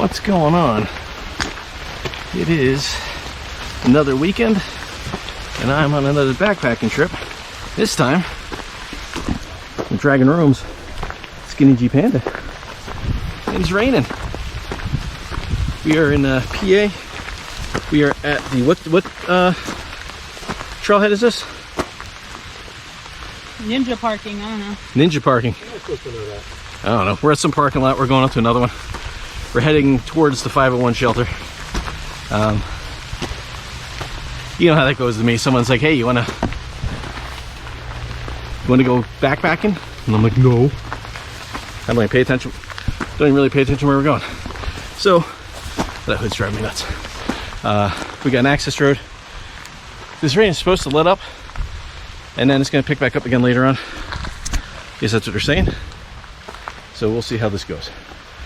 What's going on? It is another weekend and I'm on another backpacking trip. This time I'm dragging Rome's Skinny G Panda and it's raining. We are in PA. We are at the what trailhead is this? Ninja parking, I don't know. Ninja parking. I'm supposed to know that. I don't know. We're at some parking lot. We're going up to another one. We're heading towards the 501 shelter. You know how that goes with me. Someone's like, hey, you wanna go backpacking? And I'm like, no. I don't even pay attention. Don't even really pay attention where we're going. So, that hood's driving me nuts. We got an access road. This rain is supposed to let up, and then it's gonna pick back up again later on. Guess that's what they're saying. So we'll see how this goes.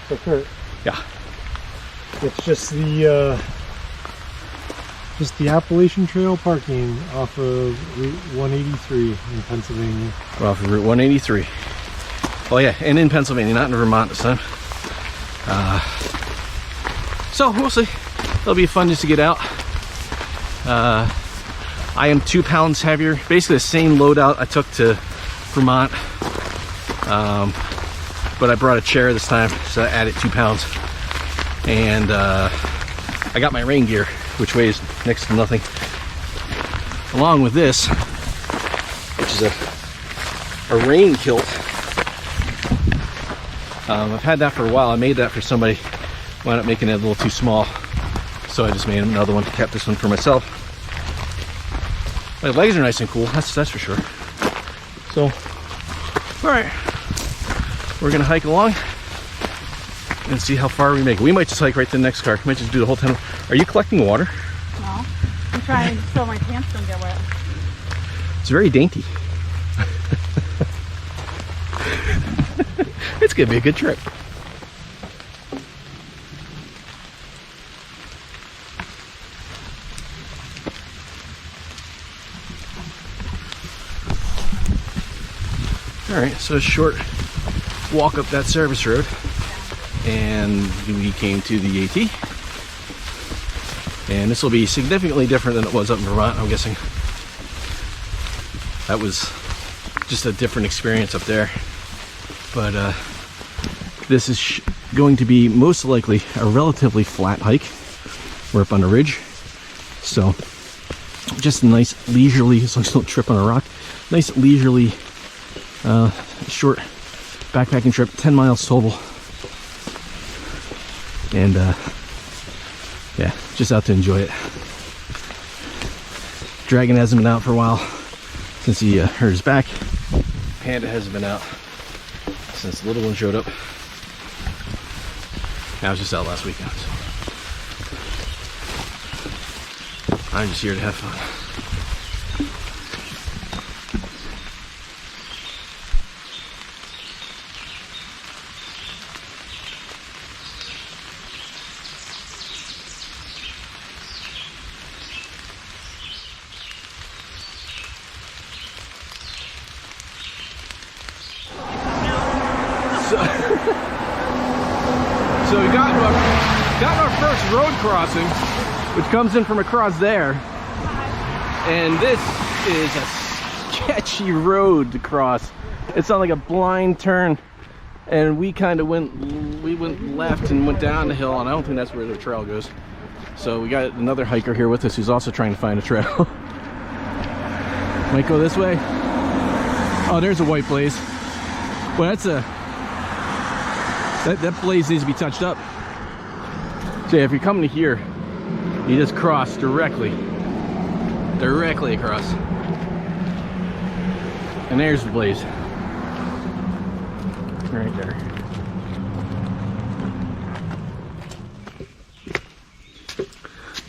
So Kurt, yeah, it's just the Appalachian Trail parking off of Route 183 in Pennsylvania. we're off of Route 183. Oh yeah, and in Pennsylvania, not in Vermont this time. So we'll see. It'll be fun just to get out. I am 2 pounds heavier, basically the same loadout I took to Vermont. But I brought a chair this time, so I added 2 pounds. And I got my rain gear, which weighs next to nothing. Along with this, which is a rain kilt. I've had that for a while. I made that for somebody. Wound up making it a little too small. So I just made another one, kept this one for myself. My legs are nice and cool, that's for sure. So, all right. We're gonna hike along and see how far we make it. We might just hike right to the next car. We might just do the whole time. Are you collecting water? No. I'm trying so my pants don't get wet. It's very dainty. It's gonna be a good trip. All right, so a short walk up that service road, and we came to the AT. And this will be significantly different than it was up in Vermont, I'm guessing. That was just a different experience up there. But this is going to be most likely a relatively flat hike. We're up on a ridge. So just a nice leisurely, as long as you don't trip on a rock, nice leisurely short backpacking trip, 10 miles total. And yeah, just out to enjoy it. Dragon hasn't been out for a while since he hurt his back. Panda hasn't been out since the little one showed up. I was just out last weekend, so I'm just here to have fun. So we got our first road crossing, which comes in from across there. And this is a sketchy road to cross. It's on like a blind turn. And we kind of went left and went down the hill, and I don't think that's where the trail goes. So we got another hiker here with us who's also trying to find a trail. Might go this way. Oh, there's a white blaze. Well, that's that blaze needs to be touched up. So yeah, if you're coming to here, you just cross directly across. And there's the blaze. Right there.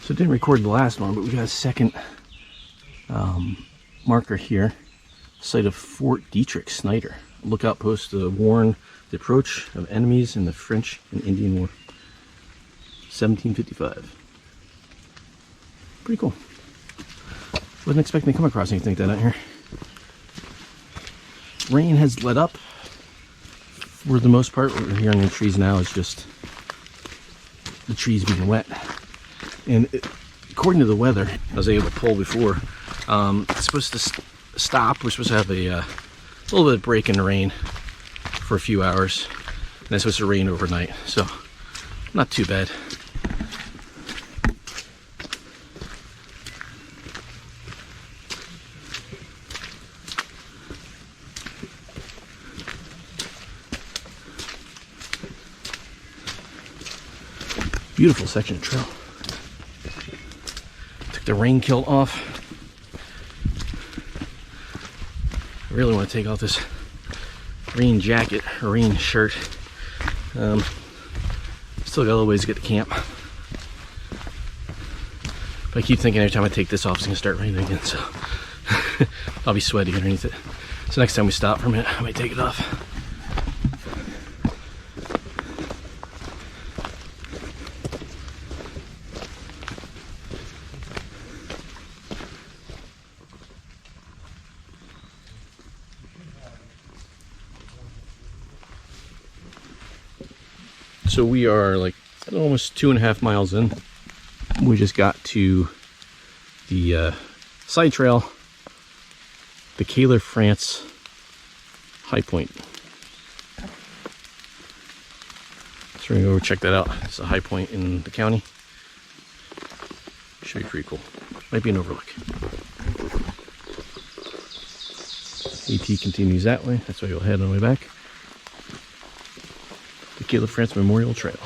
So it didn't record the last one, but we got a second marker here. Site of Fort Detrick, Snyder. Lookout post to warn the approach of enemies in the French and Indian War. 1755. Pretty cool. Wasn't expecting to come across anything like that out here. Rain has let up for the most part. What we're hearing in the trees now is just the trees being wet. And according to the weather, I was able to pull before, it's supposed to stop. We're supposed to have a little bit of break in the rain for a few hours. And it's supposed to rain overnight, so not too bad. Beautiful section of trail. Took the rain kilt off. I really want to take off this rain jacket or rain shirt. Still got a little ways to get to camp. But I keep thinking every time I take this off it's gonna start raining again, so I'll be sweaty underneath it. So next time we stop for a minute, I might take it off. So we are like almost 2.5 miles in. We just got to the side trail, the Kaler France high point. So we're gonna go check that out. It's a high point in the county. Should be pretty cool. Might be an overlook. AT continues that way. That's why you'll head on the way back. The Kaler France Memorial Trail.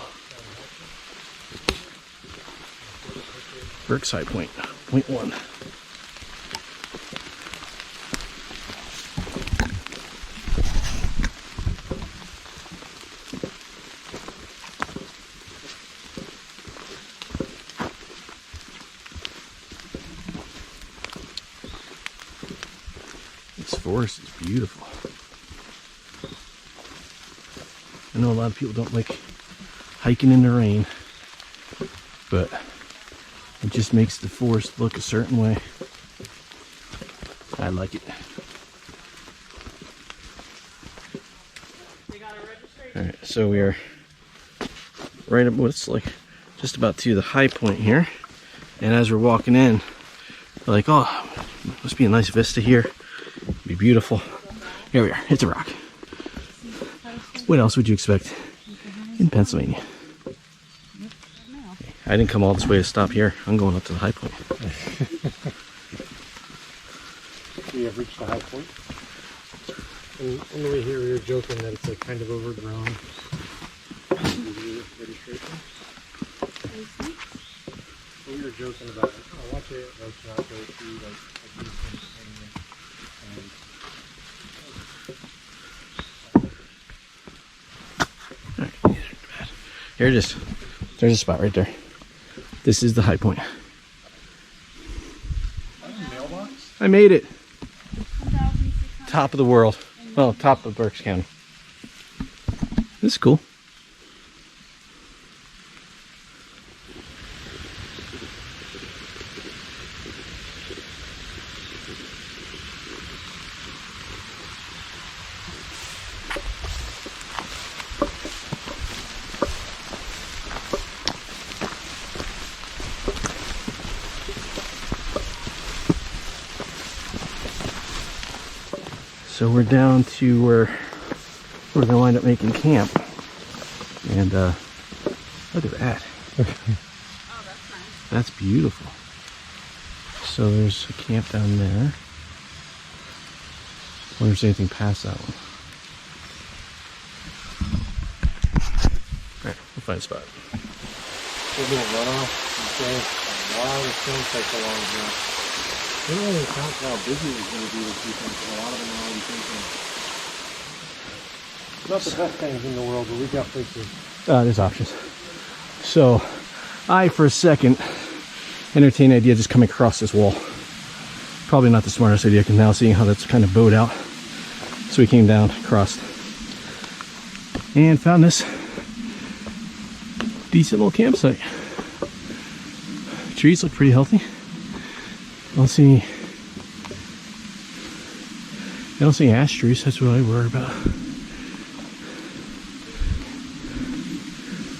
Burke's High Point, point 1. This forest is beautiful. I know a lot of people don't like hiking in the rain, but it just makes the forest look a certain way. I like it. Alright, so we are right up what's like just about to the high point here. And as we're walking in, we're like, oh, must be a nice vista here. It'd be beautiful. Here we are. It's a rock. What else would you expect in Pennsylvania? I didn't come all this way to stop here. I'm going up to the high point. We have reached the high point. And on the way here, we were joking that it's like kind of overgrown. We were joking about it. Oh, watch it. Like not go through like a decent thing. Here it is. There's a spot right there. This is the high point. I made it. Top of the world. Well, top of Berks County. This is cool. So we're down to where we're gonna wind up making camp, and look at that. Oh, that's nice. That's beautiful. So there's a camp down there. I wonder if there's anything past that one. Alright, we'll find a spot. A little runoff. A lot of things take a long time. They don't really count how busy it's going to be this weekend, so a lot of them are already thinking. Not the best things in the world, but we got places. There's options. So, I for a second entertained the idea of just coming across this wall. Probably not the smartest idea, because now seeing how that's kind of bowed out. So we came down, crossed, and found this decent little campsite. Trees look pretty healthy. I don't see any ash trees. That's what I worry about.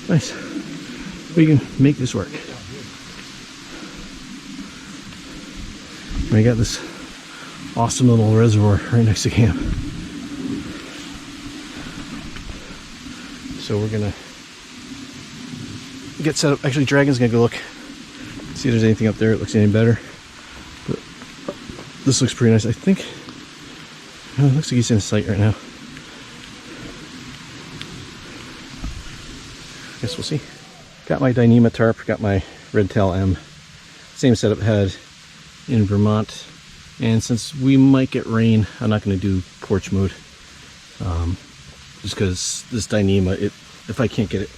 Nice. We can make this work. I got this awesome little reservoir right next to camp. So we're gonna get set up. Actually, Dragon's gonna go look, see if there's anything up there. It looks any better. But this looks pretty nice. I think, oh, it looks like he's in sight right now. Guess we'll see. Got my Dyneema tarp, got my Red Tail M. Same setup had in Vermont. And since we might get rain, I'm not going to do porch mode. Just because this Dyneema, if I can't get it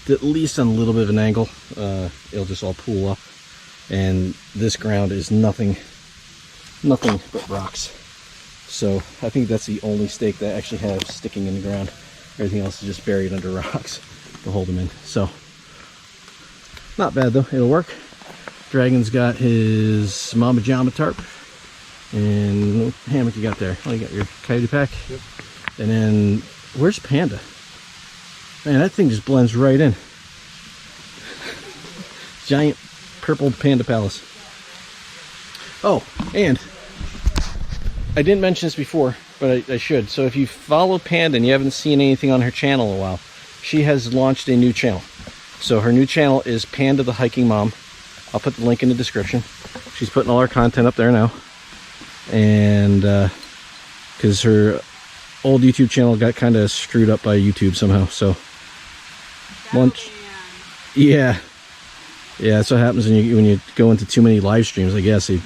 at least on a little bit of an angle, it'll just all pool up. And this ground is nothing but rocks. So I think that's the only stake that I actually have sticking in the ground. Everything else is just buried under rocks to hold them in. So not bad though, it'll work. Dragon's got his Mama Jama tarp. And what hammock you got there? Oh, you got your coyote pack. Yep. And then where's Panda? Man, that thing just blends right in. Giant purple Panda Palace. Oh, and I didn't mention this before, but I should. So if you follow Panda and you haven't seen anything on her channel in a while, she has launched a new channel. So her new channel is Panda the Hiking Mom. I'll put the link in the description. She's putting all her content up there now. And because her old YouTube channel got kind of screwed up by YouTube somehow. So once, yeah, that's what happens when you go into too many live streams. I guess they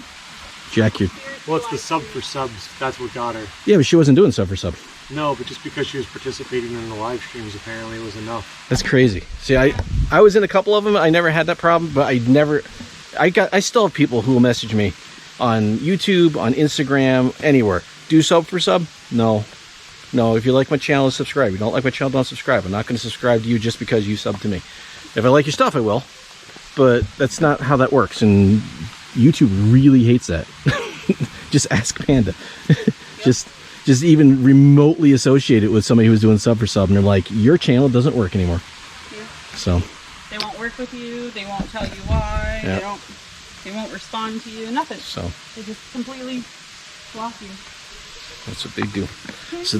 jack your. Well, it's the sub for subs. That's what got her. Yeah, but she wasn't doing sub for sub. No, but just because she was participating in the live streams, apparently it was enough. That's crazy. See, I was in a couple of them. I never had that problem, but I still have people who will message me on YouTube, on Instagram, anywhere. Do sub for sub? No. If you like my channel, subscribe. If you don't like my channel, don't subscribe. I'm not going to subscribe to you just because you sub to me. If I like your stuff, I will. But that's not how that works. And YouTube really hates that. Just ask Panda. Just even remotely associate it with somebody who's doing sub for sub, and they're like, your channel doesn't work anymore. Yeah. So they won't work with you. They won't tell you why. Yeah. They won't respond to you. Nothing. So they just completely block you. That's what they do. So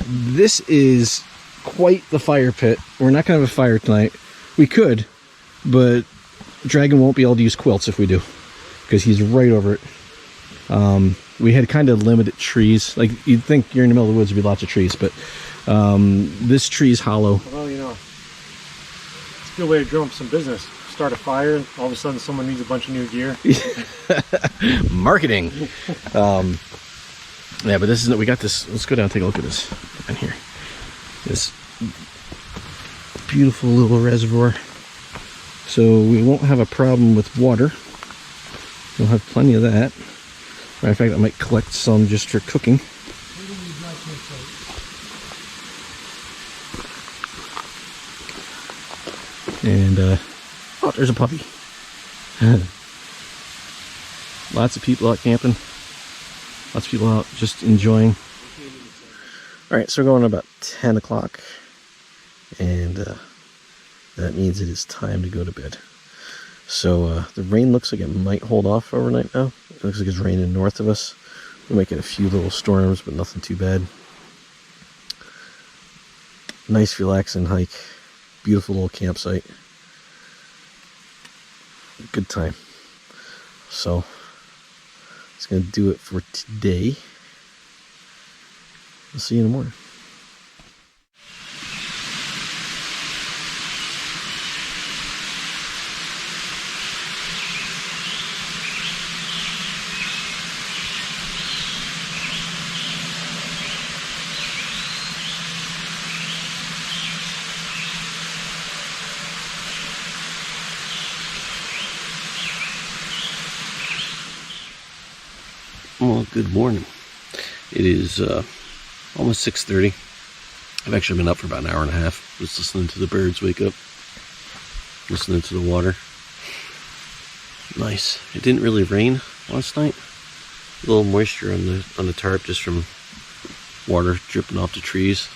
this is quite the fire pit. We're not going to have a fire tonight. We could, but Dragon won't be able to use quilts if we do, because he's right over it. We had kind of limited trees. Like, you'd think you're in the middle of the woods, there'd be lots of trees, but this tree's hollow. Well, you know, it's a good way to drum up some business. Start a fire, and all of a sudden someone needs a bunch of new gear. Marketing. Yeah, but this is, we got this. Let's go down and take a look at this in here. This beautiful little reservoir. So we won't have a problem with water. We'll have plenty of that. Matter of fact, I might collect some just for cooking. And, oh, there's a puppy. Lots of people out camping. Lots of people out just enjoying. Alright, so we're going about 10 o'clock. And that means it is time to go to bed. So the rain looks like it might hold off overnight now. It looks like it's raining north of us. We might get a few little storms, but nothing too bad. Nice relaxing hike. Beautiful little campsite. Good time. So that's going to do it for today. I'll see you in the morning. Well, good morning. It is almost 6:30. I've actually been up for about an hour and a half, just listening to the birds wake up, listening to the water. Nice. It didn't really rain last night. A little moisture on the tarp just from water dripping off the trees,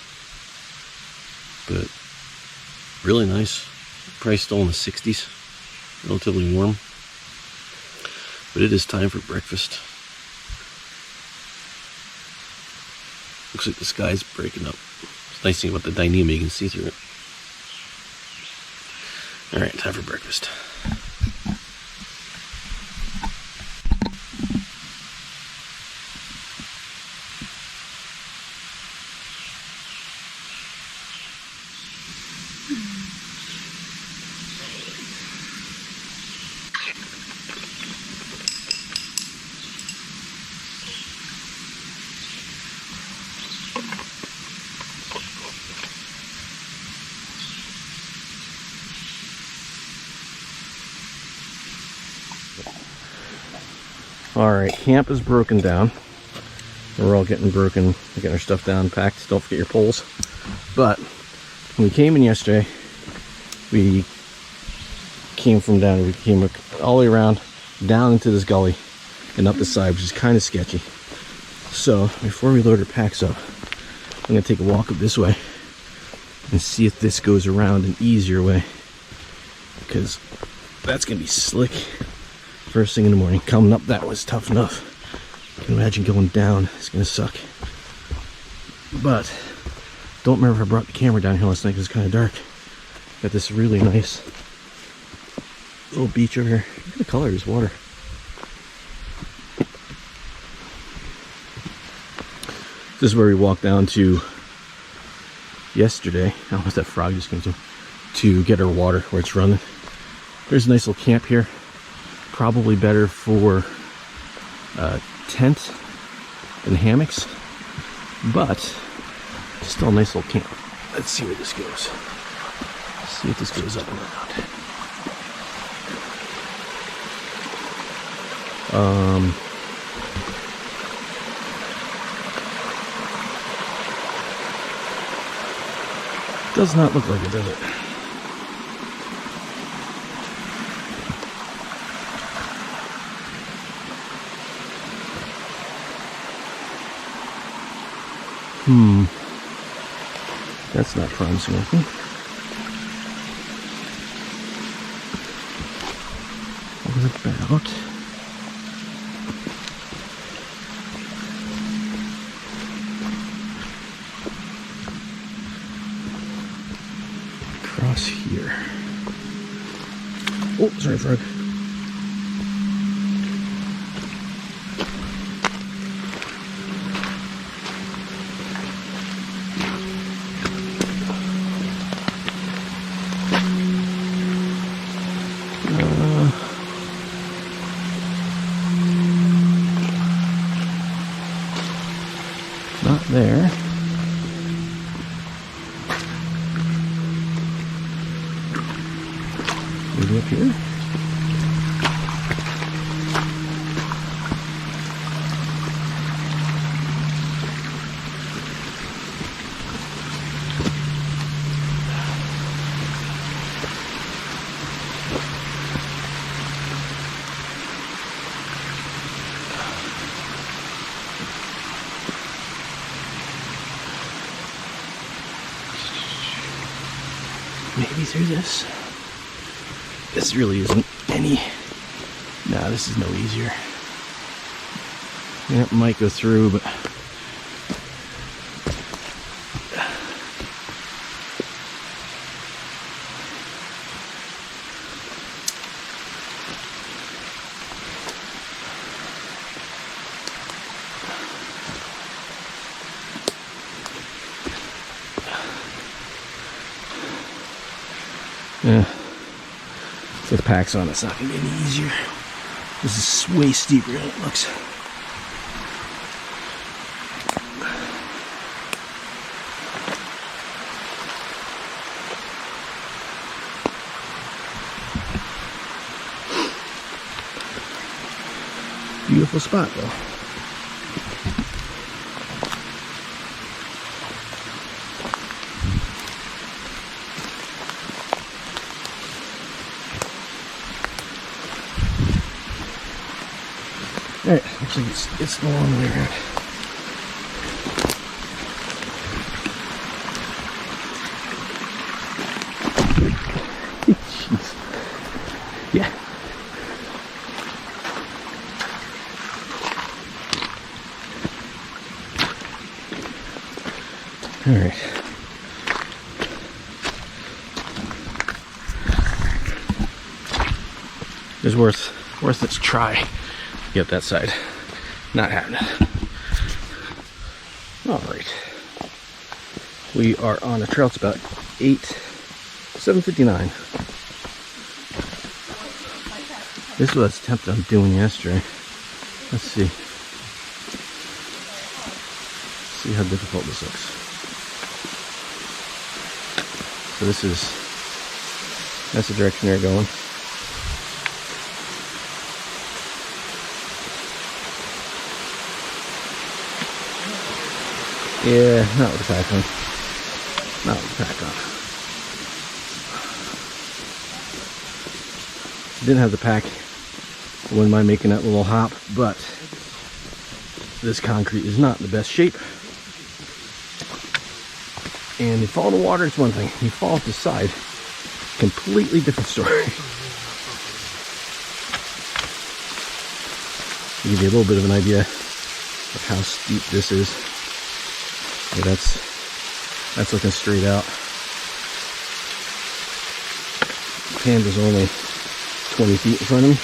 but really nice. probably still in the 60s, relatively warm. But it is time for breakfast. Looks like the sky's breaking up. It's nice thing about the Dyneema, you can see through it. Alright, time for breakfast. Alright, camp is broken down. We're all getting our stuff down, packed. Don't forget your poles. But when we came in yesterday, we came all the way around, down into this gully, and up the side, which is kind of sketchy. So, before we load our packs up, I'm going to take a walk up this way and see if this goes around an easier way. Because that's going to be slick. First thing in the morning. Coming up that was tough enough. I can imagine going down. It's gonna suck. But don't remember if I brought the camera down here last night because it's kind of dark. Got this really nice little beach over here. Look at the color of this water. This is where we walked down to yesterday. I don't know if that frog just came to get our water where it's running. There's a nice little camp here. Probably better for tent and hammocks, but still a nice little camp. Let's see where this goes. See if this goes up and around. Does not look like it, does it? That's not promising, I think. What about across here? Oh, sorry, frog. Not there. Maybe up here? Maybe through this. This really isn't any. Nah, this is no easier. Yeah, it might go through, but yeah. With packs on, it's not going to get any easier. This is way steeper than it looks. Beautiful spot, though. Alright, looks like it's the long way around. Jeez. Yeah. All right. It's worth its try. Get that side. Not happening. All right. We are on a trail. It's about 7:59. This is what I was attempting on doing yesterday. Let's see. See how difficult this looks. So that's the direction they're going. Yeah, not with the pack on. Not with the pack on. Didn't have the pack. Wouldn't mind making that little hop, but this concrete is not in the best shape. And you fall in the water, it's one thing. You fall off the side, completely different story. To give you a little bit of an idea of how steep this is. Yeah, that's looking straight out. Panda's only 20 feet in front of me.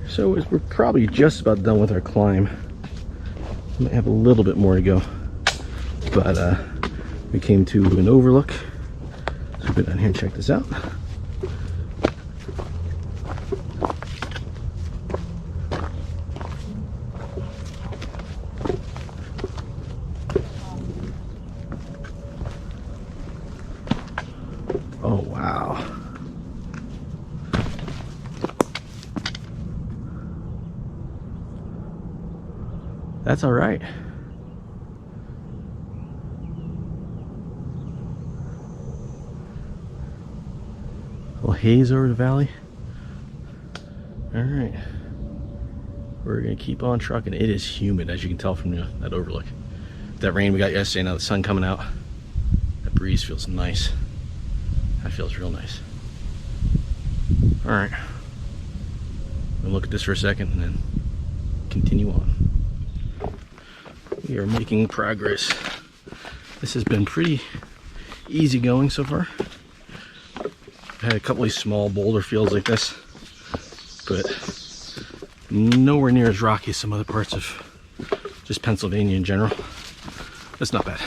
So we're probably just about done with our climb. Might have a little bit more to go, but we came to an overlook. So we'll go down here and check this out. Oh wow. That's all right. A little haze over the valley. All right. We're gonna keep on trucking. It is humid, as you can tell from that overlook. That rain we got yesterday, now the sun coming out. That breeze feels nice. That feels real nice. All right. We'll look at this for a second and then continue on. We are making progress. This has been pretty easy going so far. I've had a couple of small boulder fields like this, but nowhere near as rocky as some other parts of just Pennsylvania in general. That's not bad.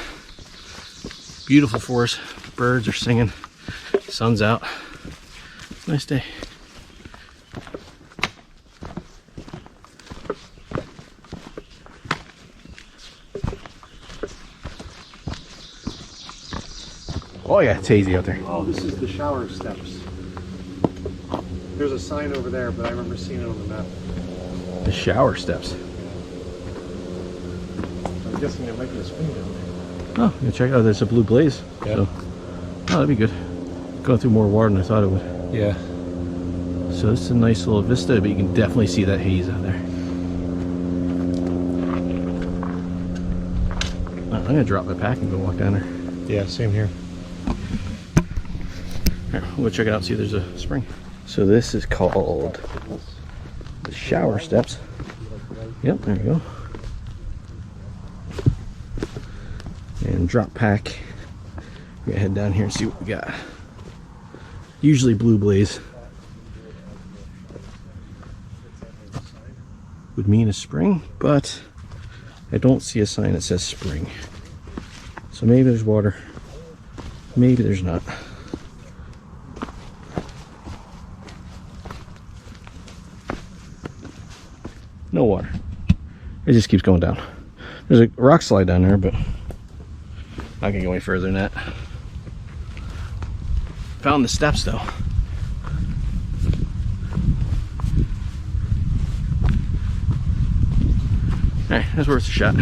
Beautiful forest, birds are singing, sun's out. Nice day. Oh yeah, it's hazy out there. Oh, this is the shower steps. There's a sign over there, but I remember seeing it on the map. The shower steps. I'm guessing there might be a spring down there. Oh, you check it out. There's a blue blaze. Yeah. So, oh, that'd be good. Going through more water than I thought it would. Yeah. So this is a nice little vista, but you can definitely see that haze out there. I'm gonna drop my pack and go walk down there. Yeah, same here. Here, we'll go check it out and see if there's a spring. So this is called the shower steps. Yep, there we go. And drop pack. We're gonna head down here and see what we got. Usually blue blaze would mean a spring, but I don't see a sign that says spring. So maybe there's water, maybe there's not. No water. It just keeps going down. There's a rock slide down there, but not gonna go any further than that. Found the steps though. Alright, that's worth a shot.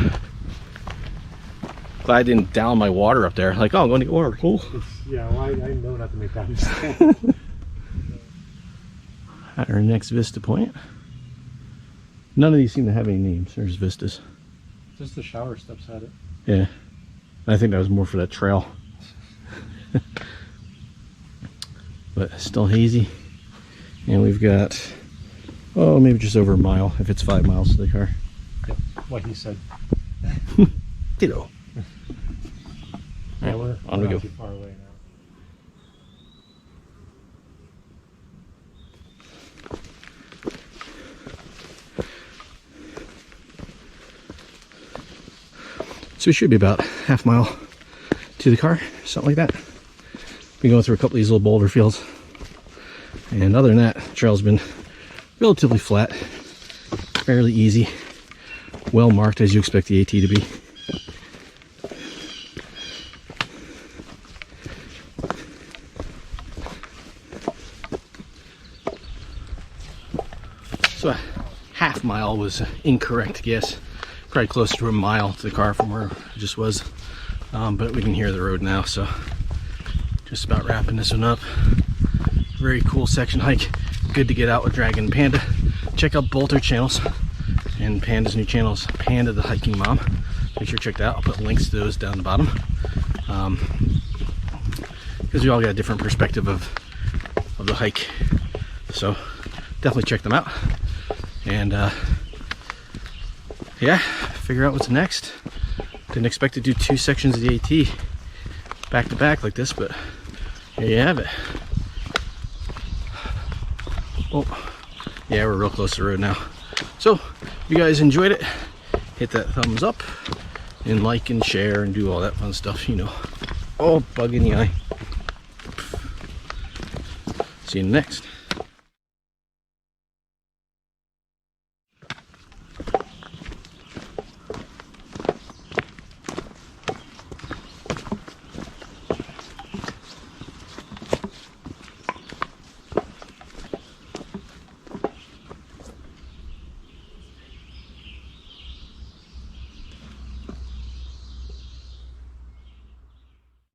Glad I didn't down my water up there. Like, oh, I'm going to get water. Cool. Yeah, well, I know not to make that mistake. At our next vista point. None of these seem to have any names. There's vistas. Just the shower steps had it. Yeah. I think that was more for that trail. But still hazy. And we've got, oh, maybe just over a mile if it's 5 miles to the car. Yep, what he said. Ditto. Yeah, we're on we not go. too far away now. So we should be about half mile to the car, something like that. Been going through a couple of these little boulder fields. And other than that, the trail's been relatively flat, fairly easy, well marked as you expect the AT to be. So a half mile was an incorrect guess. Probably closer to a mile to the car from where I just was. But we can hear the road now, so just about wrapping this one up. Very cool section hike. Good to get out with Dragon and Panda. Check out both their channels. And Panda's new channel is Panda the Hiking Mom. Make sure to check that out. I'll put links to those down the bottom. Because we all got a different perspective of the hike. So definitely check them out. And yeah, figure out what's next. Didn't expect to do 2 sections of the AT back to back like this, but here you have it. Oh, yeah, we're real close to the road now. So, if you guys enjoyed it, hit that thumbs up and like and share and do all that fun stuff, you know. Oh, bug in the eye. See you next.